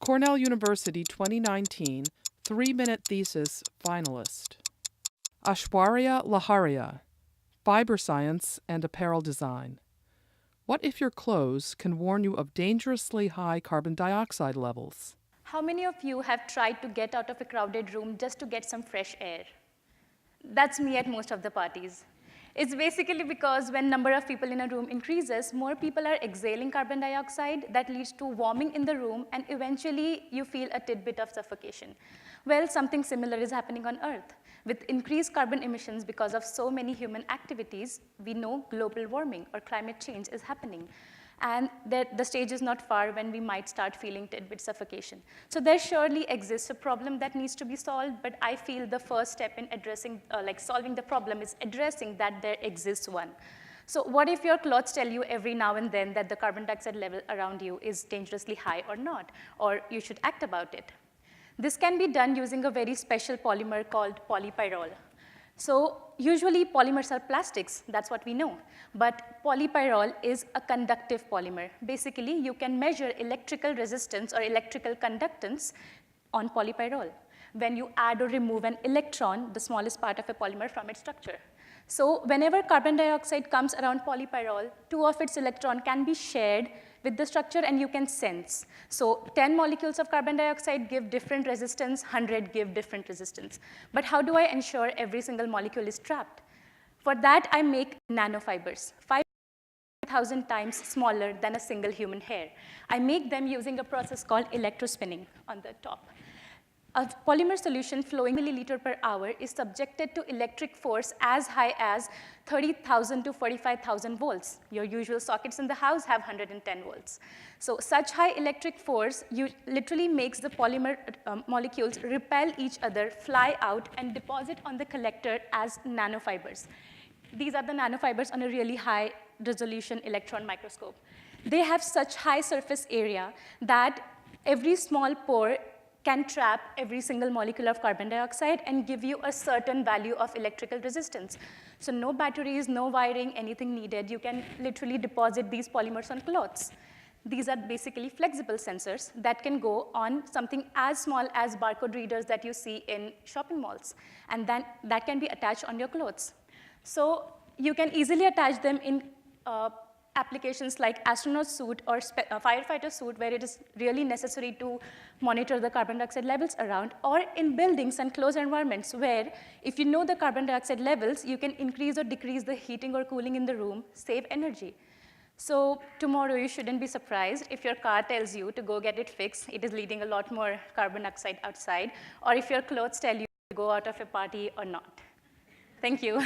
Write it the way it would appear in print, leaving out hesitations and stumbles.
Cornell University 2019 3-minute thesis finalist. Ashwariya Lahariya, Fiber Science and Apparel Design. What if your clothes can warn you of dangerously high carbon dioxide levels? How many of you have tried to get out of a crowded room just to get some fresh air? That's me at most of the parties. It's basically because when number of people in a room increases, more people are exhaling carbon dioxide. That leads to warming in the room, and eventually you feel a tidbit of suffocation. Well, something similar is happening on Earth. With increased carbon emissions because of so many human activities, we know global warming or climate change is happening. And the stage is not far when we might start feeling tidbit suffocation. So there surely exists a problem that needs to be solved, but I feel the first step in addressing, solving the problem is addressing that there exists one. So what if your clothes tell you every now and then that the carbon dioxide level around you is dangerously high or not, or you should act about it? This can be done using a very special polymer called polypyrrole. So usually polymers are plastics, that's what we know. But polypyrrole is a conductive polymer. Basically, you can measure electrical resistance or electrical conductance on polypyrrole when you add or remove an electron, the smallest part of a polymer, from its structure. So whenever carbon dioxide comes around polypyrrole, 2 of its electrons can be shared with the structure and you can sense. So 10 molecules of carbon dioxide give different resistance, 100 give different resistance. But how do I ensure every single molecule is trapped? For that, I make nanofibers, 5,000 times smaller than a single human hair. I make them using a process called electrospinning on the top. A polymer solution flowing milliliter per hour is subjected to electric force as high as 30,000 to 45,000 volts. Your usual sockets in the house have 110 volts. So such high electric force literally makes the polymer molecules repel each other, fly out, and deposit on the collector as nanofibers. These are the nanofibers on a really high resolution electron microscope. They have such high surface area that every small pore can trap every single molecule of carbon dioxide and give you a certain value of electrical resistance. So no batteries, no wiring, anything needed. You can literally deposit these polymers on clothes. These are basically flexible sensors that can go on something as small as barcode readers that you see in shopping malls. And then that can be attached on your clothes. So you can easily attach them in applications like astronaut suit or firefighter suit, where it is really necessary to monitor the carbon dioxide levels around, or in buildings and closed environments where if you know the carbon dioxide levels, you can increase or decrease the heating or cooling in the room, save energy. So tomorrow you shouldn't be surprised if your car tells you to go get it fixed. It is leading a lot more carbon dioxide outside, or if your clothes tell you to go out of a party or not. Thank you.